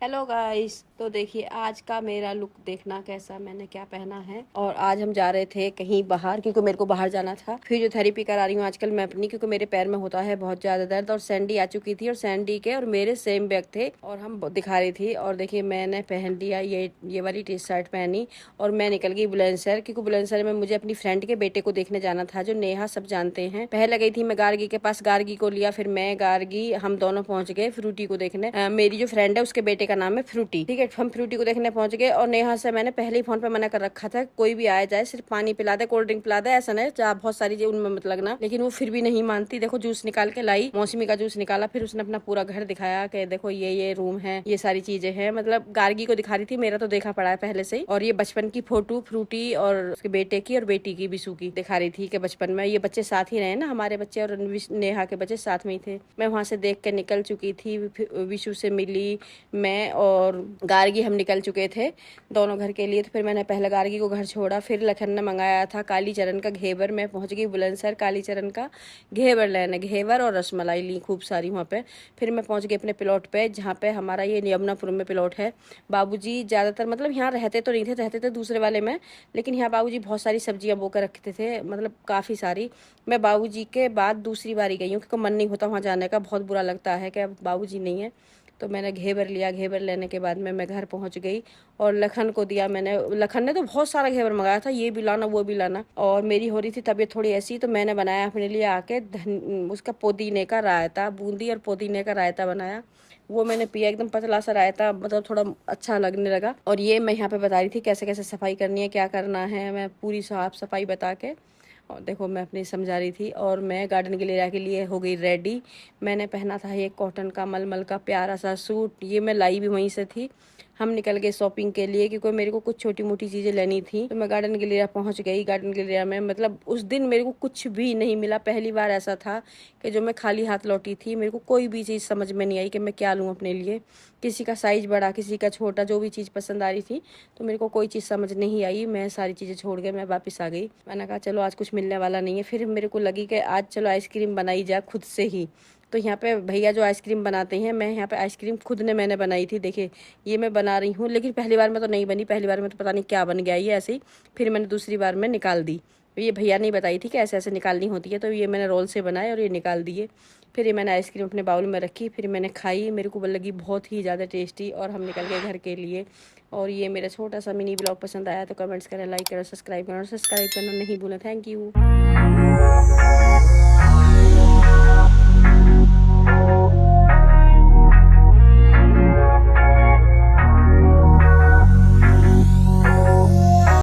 Hello guys. तो देखिए आज का मेरा लुक देखना कैसा मैंने क्या पहना है। और आज हम जा रहे थे कहीं बाहर क्योंकि मेरे को बाहर जाना था। फिजियोथेरेपी करा रही हूँ आजकल मैं अपनी, क्योंकि मेरे पैर में होता है बहुत ज्यादा दर्द। और सैंडी आ चुकी थी और सैंडी के और मेरे सेम बैग थे और हम दिखा रही थी। और देखिए मैंने पहन लिया ये वाली टी शर्ट पहनी और मैं निकल गई बुलंदशहर, क्योंकि बुलंदशहर में मुझे अपनी फ्रेंड के बेटे को देखने जाना था जो नेहा सब जानते हैं। पहले गई थी मैं गार्गी के पास, गार्गी को लिया, फिर मैं गार्गी हम दोनों पहुंच गए फ्रूटी को देखने। मेरी जो फ्रेंड है उसके बेटे का नाम है फ्रूटी, ठीक है। हम फ्रूटी को देखने पहुंच गए और नेहा से मैंने पहले ही फोन पे मना कर रखा था कोई भी आया जाए सिर्फ पानी पिला दे, कोल्ड ड्रिंक पिला दे, ऐसा नहीं जहाँ बहुत सारी चीज उनमें मत लगना। लेकिन वो फिर भी नहीं मानती। देखो जूस निकाल के लाई, मौसमी का जूस निकाला, फिर उसने अपना पूरा घर दिखाया कि देखो ये रूम है, ये सारी चीजें हैं। मतलब गार्गी को दिखा रही थी, मेरा तो देखा पड़ा है पहले से ही। और ये बचपन की फोटो फ्रूटी और उसके बेटे की और बेटी की बिशु की दिखा रही थी कि बचपन में ये बच्चे साथ ही रहे ना, हमारे बच्चे और नेहा के बच्चे साथ में ही थे। मैं वहां से देख के निकल चुकी थी, विशु से मिली मैं और गार्गी, हम निकल चुके थे दोनों घर के लिए। तो फिर मैंने पहले गार्गी को घर छोड़ा, फिर लखन ने मंगाया था काली चरण का घेवर। मैं पहुंच गई बुलंदशहर काली चरण का घेवर लेने, घेवर और रसमलाई ली खूब सारी वहाँ पे। फिर मैं पहुंच गई अपने प्लॉट पे जहाँ पे हमारा ये यमुनापुर में प्लॉट है। बाबूजी ज़्यादातर मतलब यहाँ रहते तो नहीं थे, रहते थे दूसरे वाले में, लेकिन यहाँ बाबूजी बहुत सारी सब्जियाँ बो कर रखते थे, मतलब काफ़ी सारी। मैं बाबूजी के बाद दूसरी बारी गई हूँ क्योंकि मन नहीं होता वहाँ जाने का, बहुत बुरा लगता है कि अब बाबूजी नहीं है। तो मैंने घेवर लिया, घेवर लेने के बाद में मैं घर पहुंच गई और लखन को दिया मैंने। लखन ने तो बहुत सारा घेवर मंगाया था, ये भी लाना वो भी लाना। और मेरी हो रही थी तबीयत थोड़ी ऐसी, तो मैंने बनाया अपने लिए आके उसका पुदीने का रायता, बूंदी और पुदीने का रायता बनाया। वो मैंने पिया, एकदम पतला सा रायता, मतलब थोड़ा अच्छा लगने लगा। और ये मैं यहाँ पे बता रही थी कैसे कैसे सफाई करनी है, क्या करना है, मैं पूरी साफ सफाई बता के। और देखो मैं अपनी समझा रही थी और मैं गार्डन गैलेरिया के लिए हो गई रेडी। मैंने पहना था ये कॉटन का मलमल का प्यारा सा सूट, ये मैं लाई भी वहीं से थी। हम निकल गए शॉपिंग के लिए क्योंकि मेरे को कुछ छोटी मोटी चीज़ें लेनी थी। तो मैं गार्डन गैलेरिया पहुंच गई। गार्डन गैलेरिया में मतलब उस दिन मेरे को कुछ भी नहीं मिला। पहली बार ऐसा था कि जो मैं खाली हाथ लौटी थी, मेरे को कोई भी चीज़ समझ में नहीं आई कि मैं क्या लूँ अपने लिए। किसी का साइज बड़ा, किसी का छोटा, जो भी चीज़ पसंद आ रही थी तो मेरे को कोई चीज़ समझ नहीं आई। मैं सारी चीज़ें छोड़ के मैं वापस आ गई। मैंने कहा चलो आज कुछ मिलने वाला नहीं है। फिर मेरे को लगी कि आज चलो आइसक्रीम बनाई जाए खुद से ही। तो यहाँ पे भैया जो आइसक्रीम बनाते हैं, मैं यहाँ पे आइसक्रीम खुद ने मैंने बनाई थी। देखिए ये मैं बना रही हूँ, लेकिन पहली बार में तो नहीं बनी, पहली बार में तो पता नहीं क्या बन गया ये ऐसे ही। फिर मैंने दूसरी बार में निकाल दी। ये भैया ने बताई थी कि ऐसे ऐसे निकालनी होती है, तो ये मैंने रोल से बनाए और ये निकाल दिए। फिर ये मैंने आइसक्रीम अपने बाउल में रखी, फिर मैंने खाई, मेरे को लगी बहुत ही ज़्यादा टेस्टी। और हम निकल गए घर के लिए। और ये मेरा छोटा सा मिनी ब्लॉग पसंद आया तो कमेंट्स करें, लाइक करें, सब्सक्राइब करें, और सब्सक्राइब करना नहीं भूलें। Thank you.